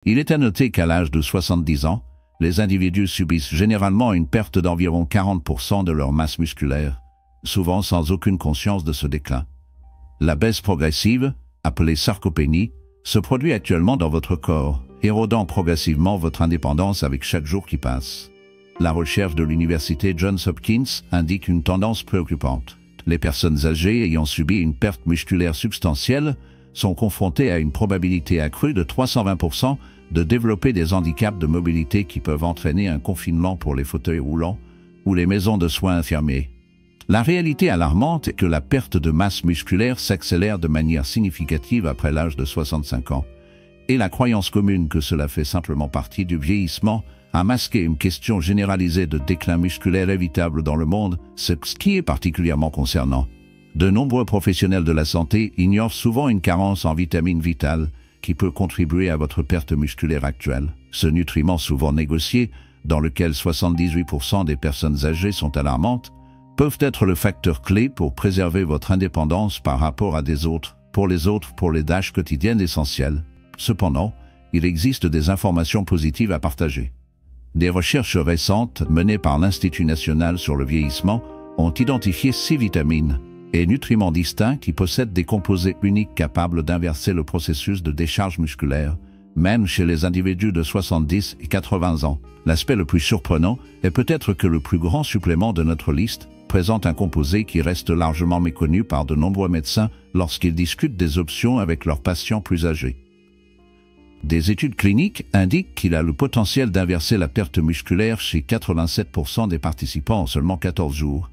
Il est à noter qu'à l'âge de 70 ans, les individus subissent généralement une perte d'environ 40% de leur masse musculaire, souvent sans aucune conscience de ce déclin. La baisse progressive, appelée sarcopénie, se produit actuellement dans votre corps, érodant progressivement votre indépendance avec chaque jour qui passe. La recherche de l'université Johns Hopkins indique une tendance préoccupante. Les personnes âgées ayant subi une perte musculaire substantielle sont confrontées à une probabilité accrue de 320% de développer des handicaps de mobilité qui peuvent entraîner un confinement pour les fauteuils roulants ou les maisons de soins infirmiers. La réalité alarmante est que la perte de masse musculaire s'accélère de manière significative après l'âge de 65 ans, et la croyance commune que cela fait simplement partie du vieillissement a masqué une question généralisée de déclin musculaire évitable dans le monde, ce qui est particulièrement concernant. De nombreux professionnels de la santé ignorent souvent une carence en vitamine vitale qui peut contribuer à votre perte musculaire actuelle. Ce nutriment souvent négocié, dans lequel 78% des personnes âgées sont alarmantes, peuvent être le facteur clé pour préserver votre indépendance par rapport à pour les tâches quotidiennes essentielles. Cependant, il existe des informations positives à partager. Des recherches récentes menées par l'Institut national sur le vieillissement ont identifié 6 vitamines et nutriments distincts qui possèdent des composés uniques capables d'inverser le processus de décharge musculaire, même chez les individus de 70 et 80 ans. L'aspect le plus surprenant est peut-être que le plus grand supplément de notre liste présente un composé qui reste largement méconnu par de nombreux médecins lorsqu'ils discutent des options avec leurs patients plus âgés. Des études cliniques indiquent qu'il a le potentiel d'inverser la perte musculaire chez 87% des participants en seulement 14 jours.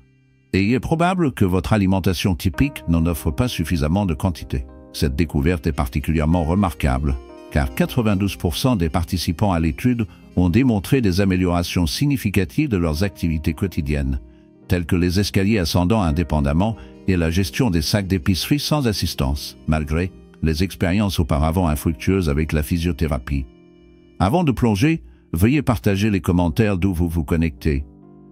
Et il est probable que votre alimentation typique n'en offre pas suffisamment de quantité. Cette découverte est particulièrement remarquable, car 92% des participants à l'étude ont démontré des améliorations significatives de leurs activités quotidiennes, telles que les escaliers ascendants indépendamment et la gestion des sacs d'épicerie sans assistance, malgré les expériences auparavant infructueuses avec la physiothérapie. Avant de plonger, veuillez partager les commentaires d'où vous vous connectez.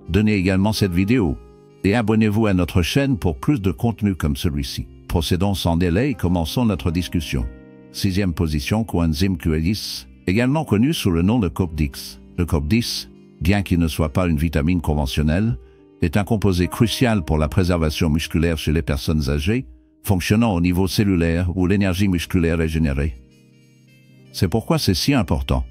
Donnez également cette vidéo et abonnez-vous à notre chaîne pour plus de contenu comme celui-ci. Procédons sans délai et commençons notre discussion. 6e position, coenzyme Q10, également connu sous le nom de COP10. Le COP10, bien qu'il ne soit pas une vitamine conventionnelle, est un composé crucial pour la préservation musculaire chez les personnes âgées, fonctionnant au niveau cellulaire où l'énergie musculaire est générée. C'est pourquoi c'est si important.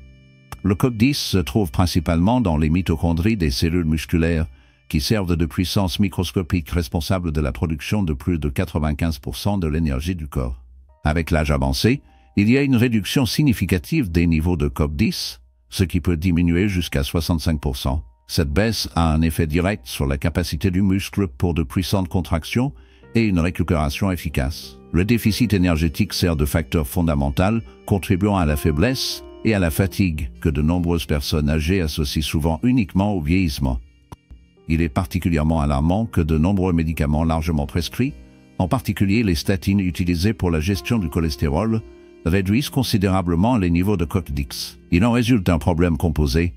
Le COP10 se trouve principalement dans les mitochondries des cellules musculaires, qui servent de puissance microscopique responsable de la production de plus de 95% de l'énergie du corps. Avec l'âge avancé, il y a une réduction significative des niveaux de COP10, ce qui peut diminuer jusqu'à 65%. Cette baisse a un effet direct sur la capacité du muscle pour de puissantes contractions et une récupération efficace. Le déficit énergétique sert de facteur fondamental, contribuant à la faiblesse et à la fatigue que de nombreuses personnes âgées associent souvent uniquement au vieillissement. Il est particulièrement alarmant que de nombreux médicaments largement prescrits, en particulier les statines utilisées pour la gestion du cholestérol, réduisent considérablement les niveaux de COP10. Il en résulte un problème composé,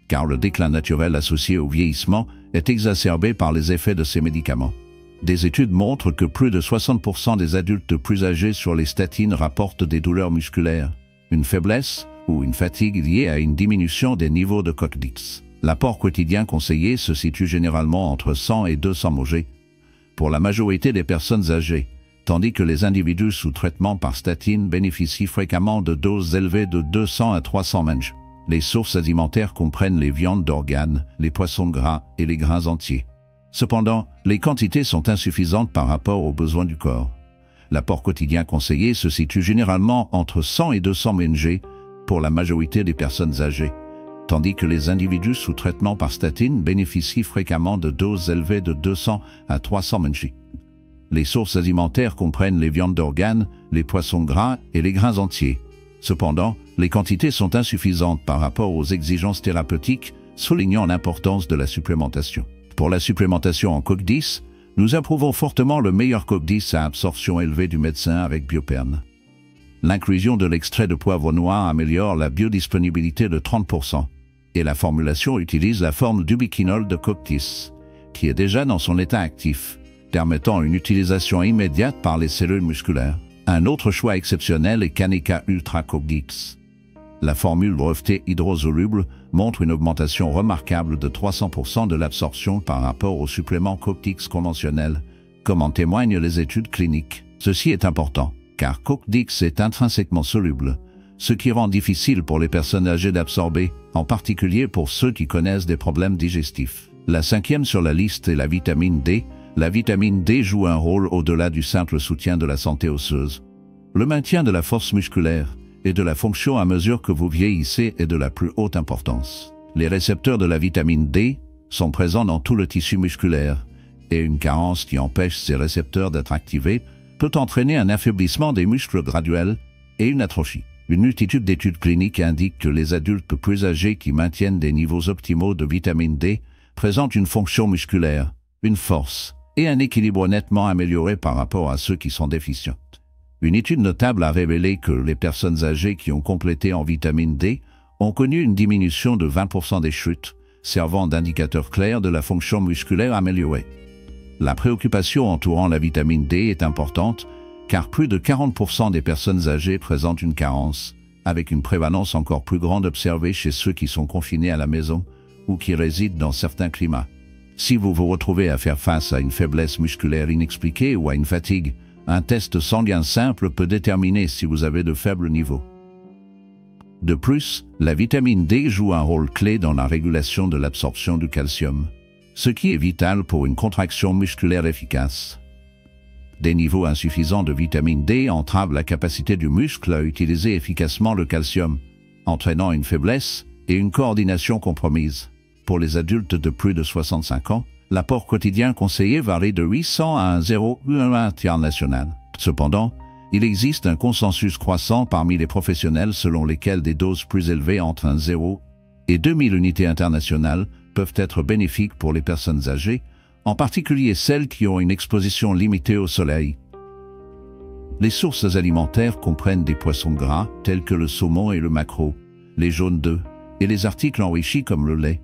car le déclin naturel associé au vieillissement est exacerbé par les effets de ces médicaments. Des études montrent que plus de 60% des adultes plus âgés sur les statines rapportent des douleurs musculaires, une faiblesse ou une fatigue liée à une diminution des niveaux de COP10. L'apport quotidien conseillé se situe généralement entre 100 et 200 mg pour la majorité des personnes âgées, tandis que les individus sous traitement par statine bénéficient fréquemment de doses élevées de 200 à 300 mg. Les sources alimentaires comprennent les viandes d'organes, les poissons gras et les grains entiers. Cependant, les quantités sont insuffisantes par rapport aux besoins du corps. L'apport quotidien conseillé se situe généralement entre 100 et 200 mg pour la majorité des personnes âgées, tandis que les individus sous traitement par statine bénéficient fréquemment de doses élevées de 200 à 300 mg. Les sources alimentaires comprennent les viandes d'organes, les poissons gras et les grains entiers. Cependant, les quantités sont insuffisantes par rapport aux exigences thérapeutiques, soulignant l'importance de la supplémentation. Pour la supplémentation en COP10, nous approuvons fortement le meilleur COP10 à absorption élevée du médecin avec Biopern. L'inclusion de l'extrait de poivre noir améliore la biodisponibilité de 30%, et la formulation utilise la forme d'ubiquinol de COP10, qui est déjà dans son état actif, permettant une utilisation immédiate par les cellules musculaires. Un autre choix exceptionnel est Kaneka Ultra COP10. La formule brevetée hydrosoluble montre une augmentation remarquable de 300% de l'absorption par rapport au supplément Cook-Dix conventionnel, comme en témoignent les études cliniques. Ceci est important, car Cook-Dix est intrinsèquement soluble, ce qui rend difficile pour les personnes âgées d'absorber, en particulier pour ceux qui connaissent des problèmes digestifs. La cinquième sur la liste est la vitamine D. La vitamine D joue un rôle au-delà du simple soutien de la santé osseuse. Le maintien de la force musculaire et de la fonction à mesure que vous vieillissez est de la plus haute importance. Les récepteurs de la vitamine D sont présents dans tout le tissu musculaire, et une carence qui empêche ces récepteurs d'être activés peut entraîner un affaiblissement des muscles graduel et une atrophie. Une multitude d'études cliniques indiquent que les adultes plus âgés qui maintiennent des niveaux optimaux de vitamine D présentent une fonction musculaire, une force et un équilibre nettement amélioré par rapport à ceux qui sont déficients. Une étude notable a révélé que les personnes âgées qui ont complété en vitamine D ont connu une diminution de 20% des chutes, servant d'indicateur clair de la fonction musculaire améliorée. La préoccupation entourant la vitamine D est importante, car plus de 40% des personnes âgées présentent une carence, avec une prévalence encore plus grande observée chez ceux qui sont confinés à la maison ou qui résident dans certains climats. Si vous vous retrouvez à faire face à une faiblesse musculaire inexpliquée ou à une fatigue, un test sanguin simple peut déterminer si vous avez de faibles niveaux. De plus, la vitamine D joue un rôle clé dans la régulation de l'absorption du calcium, ce qui est vital pour une contraction musculaire efficace. Des niveaux insuffisants de vitamine D entravent la capacité du muscle à utiliser efficacement le calcium, entraînant une faiblesse et une coordination compromise. Pour les adultes de plus de 65 ans, l'apport quotidien conseillé varie de 800 à 1,1 tiers national. Cependant, il existe un consensus croissant parmi les professionnels selon lesquels des doses plus élevées entre 1,0 et 2000 unités internationales peuvent être bénéfiques pour les personnes âgées, en particulier celles qui ont une exposition limitée au soleil. Les sources alimentaires comprennent des poissons gras tels que le saumon et le maquereau, les jaunes d'œufs et les articles enrichis comme le lait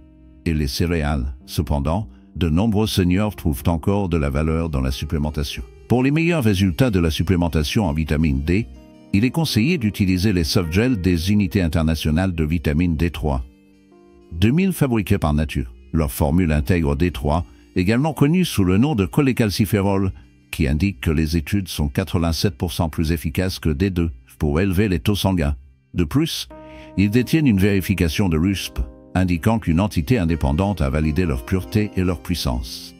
et les céréales. Cependant, de nombreux seniors trouvent encore de la valeur dans la supplémentation. Pour les meilleurs résultats de la supplémentation en vitamine D, il est conseillé d'utiliser les softgels des unités internationales de vitamine D3. 2000 fabriqués par nature. Leur formule intègre D3, également connue sous le nom de cholécalciférol, qui indique que les études sont 87% plus efficaces que D2 pour élever les taux sanguins. De plus, ils détiennent une vérification de l'USP, indiquant qu'une entité indépendante a validé leur pureté et leur puissance.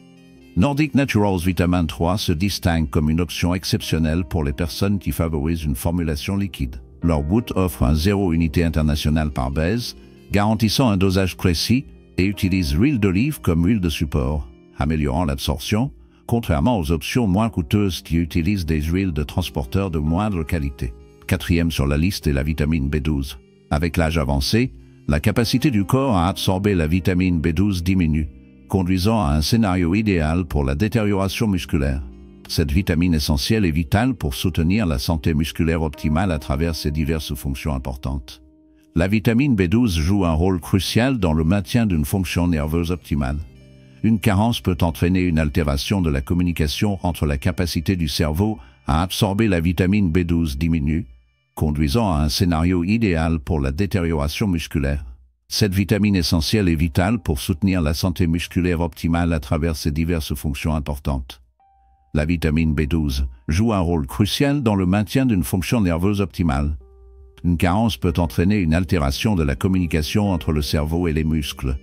Nordic Naturals Vitamin 3 se distingue comme une option exceptionnelle pour les personnes qui favorisent une formulation liquide. Leur boot offre un 0 unité internationale par base, garantissant un dosage précis, et utilise l'huile d'olive comme huile de support, améliorant l'absorption, contrairement aux options moins coûteuses qui utilisent des huiles de transporteurs de moindre qualité. Quatrième sur la liste est la vitamine B12. Avec l'âge avancé, la capacité du corps à absorber la vitamine B12 diminue, conduisant à un scénario idéal pour la détérioration musculaire. Cette vitamine essentielle est vitale pour soutenir la santé musculaire optimale à travers ses diverses fonctions importantes. La vitamine B12 joue un rôle crucial dans le maintien d'une fonction nerveuse optimale. Une carence peut entraîner une altération de la communication entre la capacité du cerveau à absorber la vitamine B12 diminue, conduisant à un scénario idéal pour la détérioration musculaire. Cette vitamine essentielle est vitale pour soutenir la santé musculaire optimale à travers ses diverses fonctions importantes. La vitamine B12 joue un rôle crucial dans le maintien d'une fonction nerveuse optimale. Une carence peut entraîner une altération de la communication entre le cerveau et les muscles.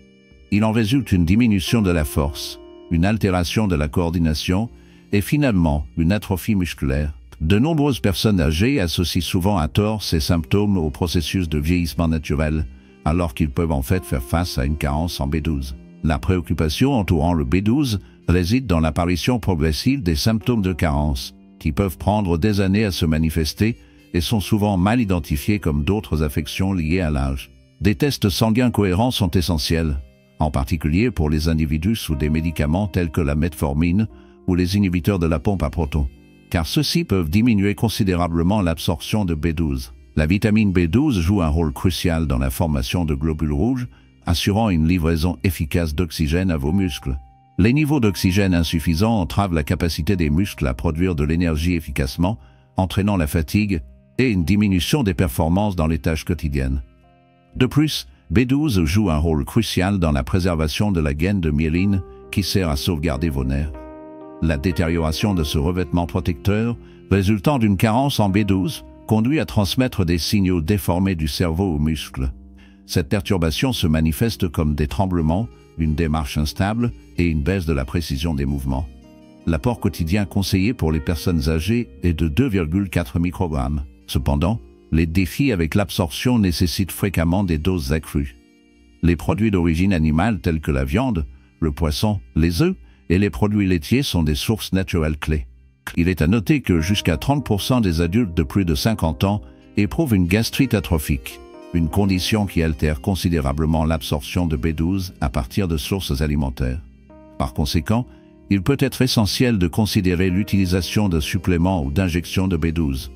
Il en résulte une diminution de la force, une altération de la coordination et finalement une atrophie musculaire. De nombreuses personnes âgées associent souvent à tort ces symptômes au processus de vieillissement naturel, alors qu'ils peuvent en fait faire face à une carence en B12. La préoccupation entourant le B12 réside dans l'apparition progressive des symptômes de carence, qui peuvent prendre des années à se manifester et sont souvent mal identifiés comme d'autres affections liées à l'âge. Des tests sanguins cohérents sont essentiels, en particulier pour les individus sous des médicaments tels que la metformine ou les inhibiteurs de la pompe à protons, car ceux-ci peuvent diminuer considérablement l'absorption de B12. La vitamine B12 joue un rôle crucial dans la formation de globules rouges, assurant une livraison efficace d'oxygène à vos muscles. Les niveaux d'oxygène insuffisants entravent la capacité des muscles à produire de l'énergie efficacement, entraînant la fatigue et une diminution des performances dans les tâches quotidiennes. De plus, B12 joue un rôle crucial dans la préservation de la gaine de myéline qui sert à sauvegarder vos nerfs. La détérioration de ce revêtement protecteur, résultant d'une carence en B12, conduit à transmettre des signaux déformés du cerveau aux muscles. Cette perturbation se manifeste comme des tremblements, une démarche instable et une baisse de la précision des mouvements. L'apport quotidien conseillé pour les personnes âgées est de 2,4 microgrammes. Cependant, les défis avec l'absorption nécessitent fréquemment des doses accrues. Les produits d'origine animale tels que la viande, le poisson, les œufs et les produits laitiers sont des sources naturelles clés. Il est à noter que jusqu'à 30% des adultes de plus de 50 ans éprouvent une gastrite atrophique, une condition qui altère considérablement l'absorption de B12 à partir de sources alimentaires. Par conséquent, il peut être essentiel de considérer l'utilisation de suppléments ou d'injections de B12.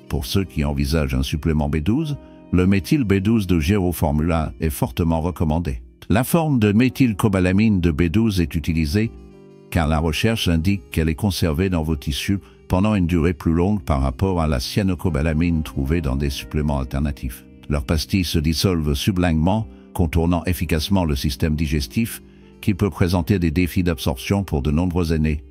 Pour ceux qui envisagent un supplément B12, le méthyl B12 de Géroformula est fortement recommandé. La forme de méthylcobalamine de B12 est utilisée car la recherche indique qu'elle est conservée dans vos tissus pendant une durée plus longue par rapport à la cyanocobalamine trouvée dans des suppléments alternatifs. Leurs pastilles se dissolvent sublinguement, contournant efficacement le système digestif, qui peut présenter des défis d'absorption pour de nombreux aînés.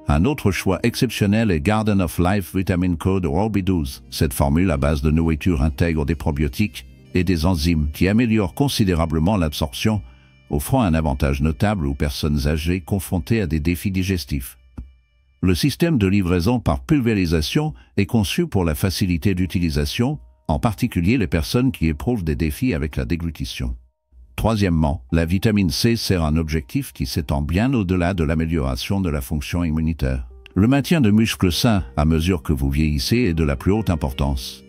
Un autre choix exceptionnel est Garden of Life Vitamin Code Oral B12. Cette formule à base de nourriture intègre des probiotiques et des enzymes qui améliorent considérablement l'absorption, offrant un avantage notable aux personnes âgées confrontées à des défis digestifs. Le système de livraison par pulvérisation est conçu pour la facilité d'utilisation, en particulier les personnes qui éprouvent des défis avec la déglutition. Troisièmement, la vitamine C sert un objectif qui s'étend bien au-delà de l'amélioration de la fonction immunitaire. Le maintien de muscles sains à mesure que vous vieillissez est de la plus haute importance.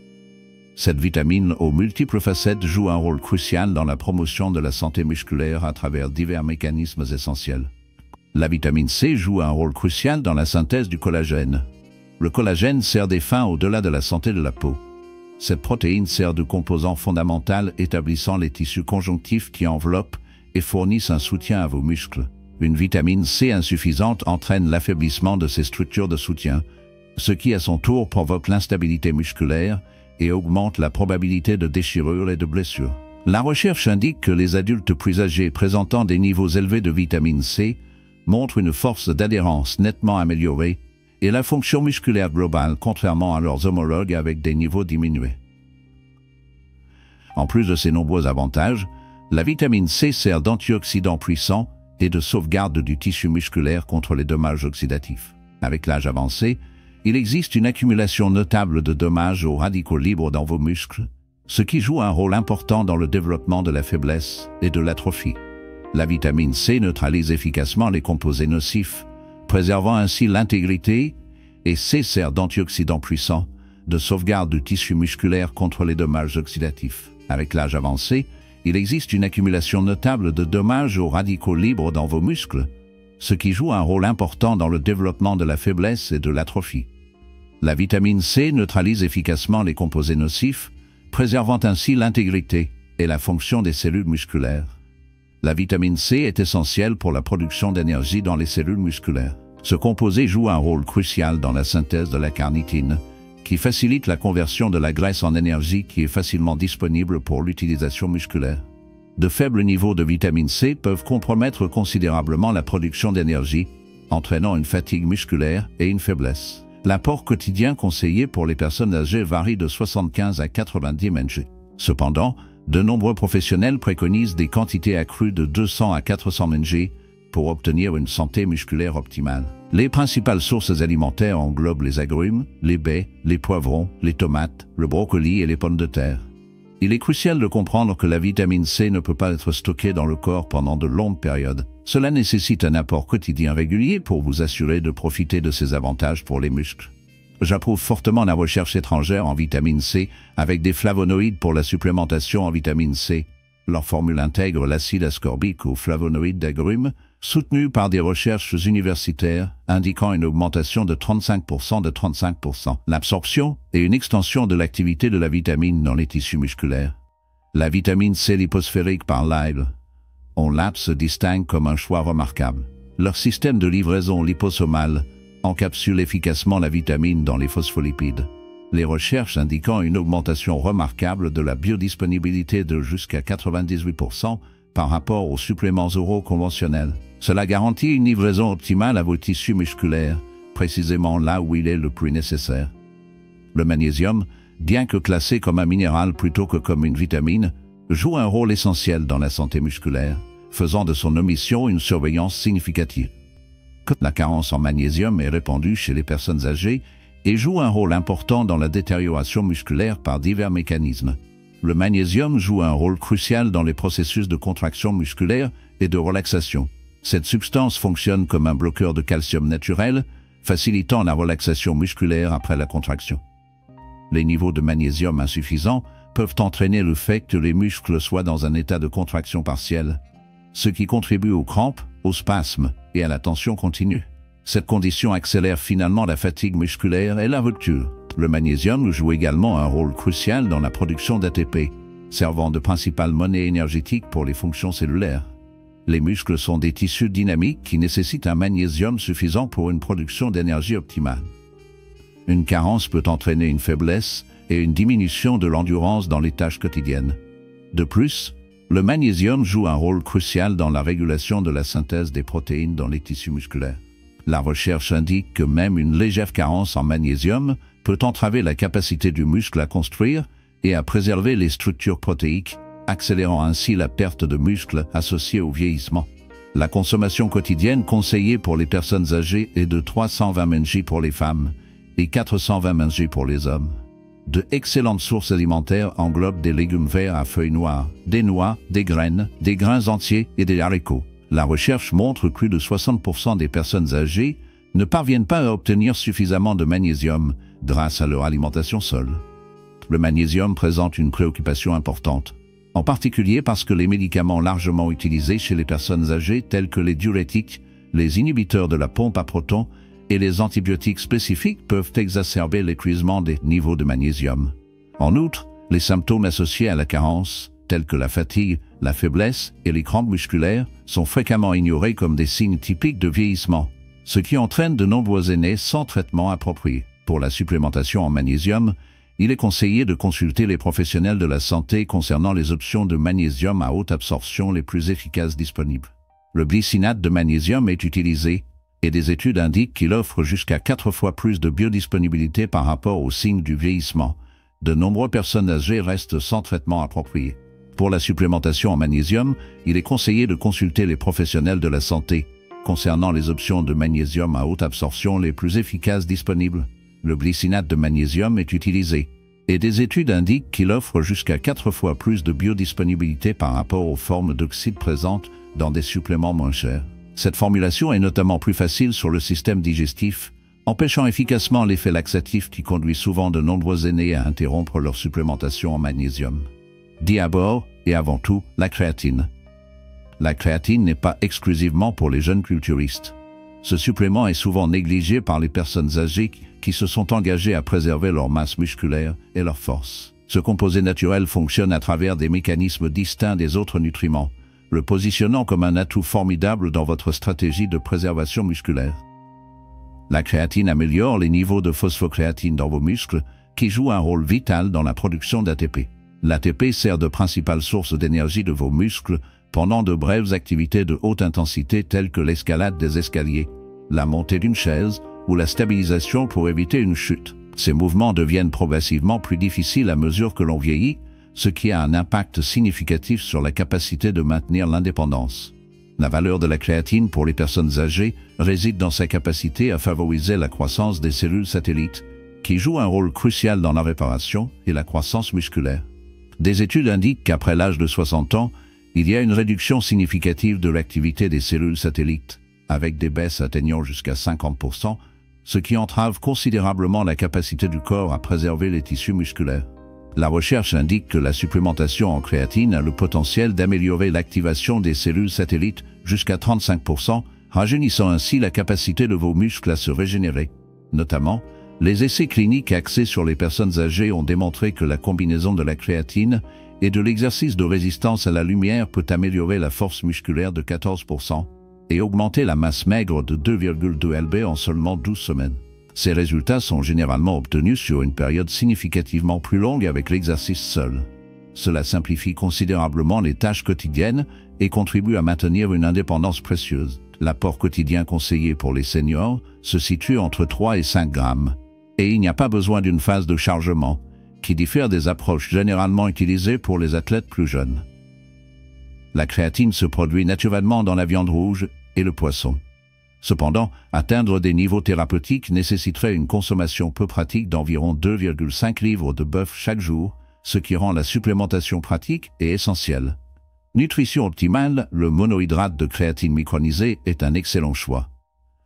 Cette vitamine aux multiples facettes joue un rôle crucial dans la promotion de la santé musculaire à travers divers mécanismes essentiels. La vitamine C joue un rôle crucial dans la synthèse du collagène. Le collagène sert des fins au-delà de la santé de la peau. Cette protéine sert de composant fondamental établissant les tissus conjonctifs qui enveloppent et fournissent un soutien à vos muscles. Une vitamine C insuffisante entraîne l'affaiblissement de ces structures de soutien, ce qui à son tour provoque l'instabilité musculaire et augmente la probabilité de déchirure et de blessure. La recherche indique que les adultes plus âgés présentant des niveaux élevés de vitamine C montrent une force d'adhérence nettement améliorée et la fonction musculaire globale contrairement à leurs homologues avec des niveaux diminués. En plus de ces nombreux avantages, la vitamine C sert d'antioxydant puissant et de sauvegarde du tissu musculaire contre les dommages oxydatifs. Avec l'âge avancé, il existe une accumulation notable de dommages aux radicaux libres dans vos muscles, ce qui joue un rôle important dans le développement de la faiblesse et de l'atrophie. La vitamine C neutralise efficacement les composés nocifs, préservant ainsi l'intégrité, et C sert d'antioxydant puissant, de sauvegarde du tissu musculaire contre les dommages oxydatifs. Avec l'âge avancé, il existe une accumulation notable de dommages aux radicaux libres dans vos muscles, ce qui joue un rôle important dans le développement de la faiblesse et de l'atrophie. La vitamine C neutralise efficacement les composés nocifs, préservant ainsi l'intégrité et la fonction des cellules musculaires. La vitamine C est essentielle pour la production d'énergie dans les cellules musculaires. Ce composé joue un rôle crucial dans la synthèse de la carnitine, qui facilite la conversion de la graisse en énergie qui est facilement disponible pour l'utilisation musculaire. De faibles niveaux de vitamine C peuvent compromettre considérablement la production d'énergie, entraînant une fatigue musculaire et une faiblesse. L'apport quotidien conseillé pour les personnes âgées varie de 75 à 90 mg. Cependant, de nombreux professionnels préconisent des quantités accrues de 200 à 400 mg pour obtenir une santé musculaire optimale. Les principales sources alimentaires englobent les agrumes, les baies, les poivrons, les tomates, le brocoli et les pommes de terre. Il est crucial de comprendre que la vitamine C ne peut pas être stockée dans le corps pendant de longues périodes. Cela nécessite un apport quotidien régulier pour vous assurer de profiter de ces avantages pour les muscles. J'approuve fortement la recherche étrangère en vitamine C avec des flavonoïdes pour la supplémentation en vitamine C. Leur formule intègre l'acide ascorbique aux flavonoïdes d'agrumes, soutenu par des recherches universitaires indiquant une augmentation de 35%, l'absorption et une extension de l'activité de la vitamine dans les tissus musculaires. La vitamine C liposphérique par Lyle. OnLab se distingue comme un choix remarquable. Leur système de livraison liposomale encapsule efficacement la vitamine dans les phospholipides. les recherches indiquant une augmentation remarquable de la biodisponibilité de jusqu'à 98% par rapport aux suppléments oraux conventionnels. Cela garantit une livraison optimale à vos tissus musculaires, précisément là où il est le plus nécessaire. Le magnésium, bien que classé comme un minéral plutôt que comme une vitamine, joue un rôle essentiel dans la santé musculaire, faisant de son omission une surveillance significative. La carence en magnésium est répandue chez les personnes âgées et joue un rôle important dans la détérioration musculaire par divers mécanismes. Le magnésium joue un rôle crucial dans les processus de contraction musculaire et de relaxation. Cette substance fonctionne comme un bloqueur de calcium naturel, facilitant la relaxation musculaire après la contraction. Les niveaux de magnésium insuffisants peuvent entraîner le fait que les muscles soient dans un état de contraction partielle, ce qui contribue aux crampes, aux spasmes et à la tension continue. Cette condition accélère finalement la fatigue musculaire et la rupture. Le magnésium joue également un rôle crucial dans la production d'ATP, servant de principale monnaie énergétique pour les fonctions cellulaires. Les muscles sont des tissus dynamiques qui nécessitent un magnésium suffisant pour une production d'énergie optimale. Une carence peut entraîner une faiblesse et une diminution de l'endurance dans les tâches quotidiennes. De plus, le magnésium joue un rôle crucial dans la régulation de la synthèse des protéines dans les tissus musculaires. La recherche indique que même une légère carence en magnésium peut entraver la capacité du muscle à construire et à préserver les structures protéiques, accélérant ainsi la perte de muscle associée au vieillissement. La consommation quotidienne conseillée pour les personnes âgées est de 320 mg pour les femmes et 420 mg pour les hommes. De excellentes sources alimentaires englobent des légumes verts à feuilles noires, des noix, des grains entiers et des haricots. La recherche montre que plus de 60% des personnes âgées ne parviennent pas à obtenir suffisamment de magnésium grâce à leur alimentation seule. Le magnésium présente une préoccupation importante, en particulier parce que les médicaments largement utilisés chez les personnes âgées tels que les diurétiques, les inhibiteurs de la pompe à protons et les antibiotiques spécifiques peuvent exacerber l'épuisement des niveaux de magnésium. En outre, les symptômes associés à la carence, tels que la fatigue, la faiblesse et les crampes musculaires, sont fréquemment ignorés comme des signes typiques de vieillissement, ce qui entraîne de nombreux aînés sans traitement approprié. Pour la supplémentation en magnésium, il est conseillé de consulter les professionnels de la santé concernant les options de magnésium à haute absorption les plus efficaces disponibles. Le glycinate de magnésium est utilisé, et des études indiquent qu'il offre jusqu'à 4 fois plus de biodisponibilité par rapport aux signes du vieillissement. De nombreuses personnes âgées restent sans traitement approprié. Pour la supplémentation en magnésium, il est conseillé de consulter les professionnels de la santé concernant les options de magnésium à haute absorption les plus efficaces disponibles. Le glycinate de magnésium est utilisé, et des études indiquent qu'il offre jusqu'à 4 fois plus de biodisponibilité par rapport aux formes d'oxyde présentes dans des suppléments moins chers. Cette formulation est notamment plus facile sur le système digestif, empêchant efficacement l'effet laxatif qui conduit souvent de nombreux aînés à interrompre leur supplémentation en magnésium. D'abord, et avant tout, la créatine. La créatine n'est pas exclusivement pour les jeunes culturistes. Ce supplément est souvent négligé par les personnes âgées qui se sont engagées à préserver leur masse musculaire et leur force. Ce composé naturel fonctionne à travers des mécanismes distincts des autres nutriments, le positionnant comme un atout formidable dans votre stratégie de préservation musculaire. La créatine améliore les niveaux de phosphocréatine dans vos muscles, qui jouent un rôle vital dans la production d'ATP. L'ATP sert de principale source d'énergie de vos muscles pendant de brèves activités de haute intensité telles que l'escalade des escaliers, la montée d'une chaise ou la stabilisation pour éviter une chute. Ces mouvements deviennent progressivement plus difficiles à mesure que l'on vieillit, ce qui a un impact significatif sur la capacité de maintenir l'indépendance. La valeur de la créatine pour les personnes âgées réside dans sa capacité à favoriser la croissance des cellules satellites, qui jouent un rôle crucial dans la réparation et la croissance musculaire. Des études indiquent qu'après l'âge de 60 ans, il y a une réduction significative de l'activité des cellules satellites, avec des baisses atteignant jusqu'à 50%, ce qui entrave considérablement la capacité du corps à préserver les tissus musculaires. La recherche indique que la supplémentation en créatine a le potentiel d'améliorer l'activation des cellules satellites jusqu'à 35%, rajeunissant ainsi la capacité de vos muscles à se régénérer. Notamment, les essais cliniques axés sur les personnes âgées ont démontré que la combinaison de la créatine et de l'exercice de résistance à la lumière peut améliorer la force musculaire de 14% et augmenter la masse maigre de 2,2 lb en seulement 12 semaines. Ces résultats sont généralement obtenus sur une période significativement plus longue avec l'exercice seul. Cela simplifie considérablement les tâches quotidiennes et contribue à maintenir une indépendance précieuse. L'apport quotidien conseillé pour les seniors se situe entre 3 et 5 grammes. Et il n'y a pas besoin d'une phase de chargement, qui diffère des approches généralement utilisées pour les athlètes plus jeunes. La créatine se produit naturellement dans la viande rouge et le poisson. Cependant, atteindre des niveaux thérapeutiques nécessiterait une consommation peu pratique d'environ 2,5 livres de bœuf chaque jour, ce qui rend la supplémentation pratique et essentielle. Nutrition optimale, le monohydrate de créatine micronisé est un excellent choix.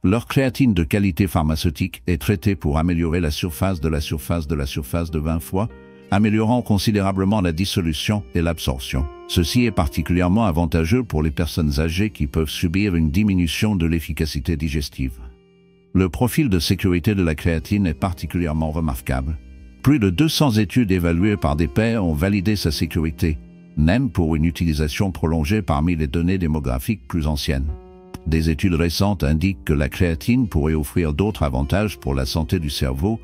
Leur créatine de qualité pharmaceutique est traitée pour améliorer la surface de 20 fois, améliorant considérablement la dissolution et l'absorption. Ceci est particulièrement avantageux pour les personnes âgées qui peuvent subir une diminution de l'efficacité digestive. Le profil de sécurité de la créatine est particulièrement remarquable. Plus de 200 études évaluées par des pairs ont validé sa sécurité, même pour une utilisation prolongée parmi les données démographiques plus anciennes. Des études récentes indiquent que la créatine pourrait offrir d'autres avantages pour la santé du cerveau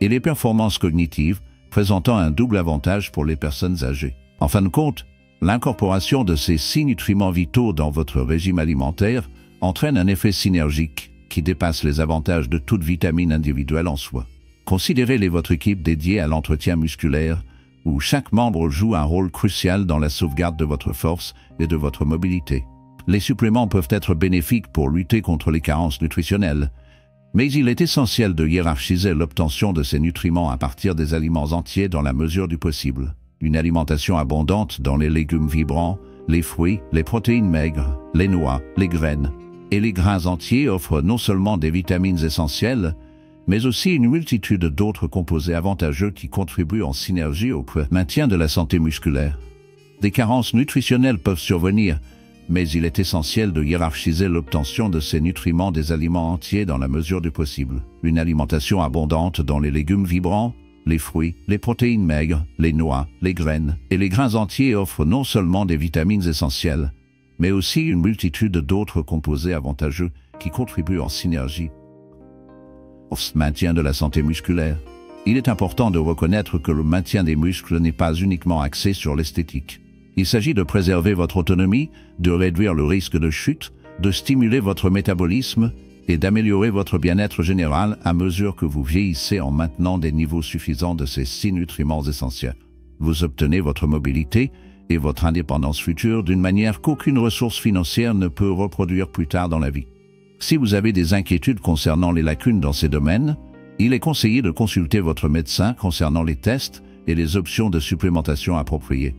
et les performances cognitives, présentant un double avantage pour les personnes âgées. En fin de compte, l'incorporation de ces 6 nutriments vitaux dans votre régime alimentaire entraîne un effet synergique qui dépasse les avantages de toute vitamine individuelle en soi. Considérez-les votre équipe dédiée à l'entretien musculaire, où chaque membre joue un rôle crucial dans la sauvegarde de votre force et de votre mobilité. Les suppléments peuvent être bénéfiques pour lutter contre les carences nutritionnelles, mais il est essentiel de hiérarchiser l'obtention de ces nutriments à partir des aliments entiers dans la mesure du possible. Une alimentation abondante dans les légumes vibrants, les fruits, les protéines maigres, les noix, les graines et les grains entiers offre non seulement des vitamines essentielles, mais aussi une multitude d'autres composés avantageux qui contribuent en synergie au maintien de la santé musculaire. Des carences nutritionnelles peuvent survenir, mais il est essentiel de hiérarchiser l'obtention de ces nutriments des aliments entiers dans la mesure du possible. Une alimentation abondante dans les légumes vibrants, les fruits, les protéines maigres, les noix, les graines et les grains entiers offre non seulement des vitamines essentielles, mais aussi une multitude d'autres composés avantageux qui contribuent en synergie au maintien de la santé musculaire. Il est important de reconnaître que le maintien des muscles n'est pas uniquement axé sur l'esthétique. Il s'agit de préserver votre autonomie, de réduire le risque de chute, de stimuler votre métabolisme et d'améliorer votre bien-être général à mesure que vous vieillissez en maintenant des niveaux suffisants de ces 6 nutriments essentiels. Vous obtenez votre mobilité et votre indépendance future d'une manière qu'aucune ressource financière ne peut reproduire plus tard dans la vie. Si vous avez des inquiétudes concernant les lacunes dans ces domaines, il est conseillé de consulter votre médecin concernant les tests et les options de supplémentation appropriées.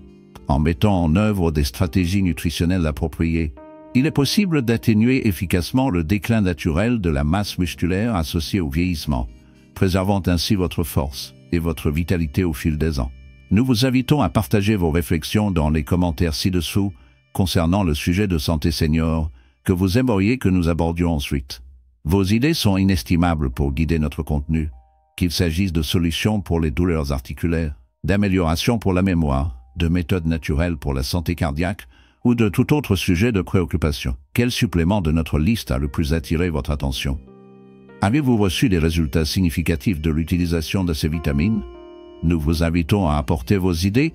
En mettant en œuvre des stratégies nutritionnelles appropriées, il est possible d'atténuer efficacement le déclin naturel de la masse musculaire associé au vieillissement, préservant ainsi votre force et votre vitalité au fil des ans. Nous vous invitons à partager vos réflexions dans les commentaires ci-dessous concernant le sujet de santé senior que vous aimeriez que nous abordions ensuite. Vos idées sont inestimables pour guider notre contenu, qu'il s'agisse de solutions pour les douleurs articulaires, d'améliorations pour la mémoire, de méthodes naturelles pour la santé cardiaque ou de tout autre sujet de préoccupation. Quel supplément de notre liste a le plus attiré votre attention? Avez-vous reçu des résultats significatifs de l'utilisation de ces vitamines? Nous vous invitons à apporter vos idées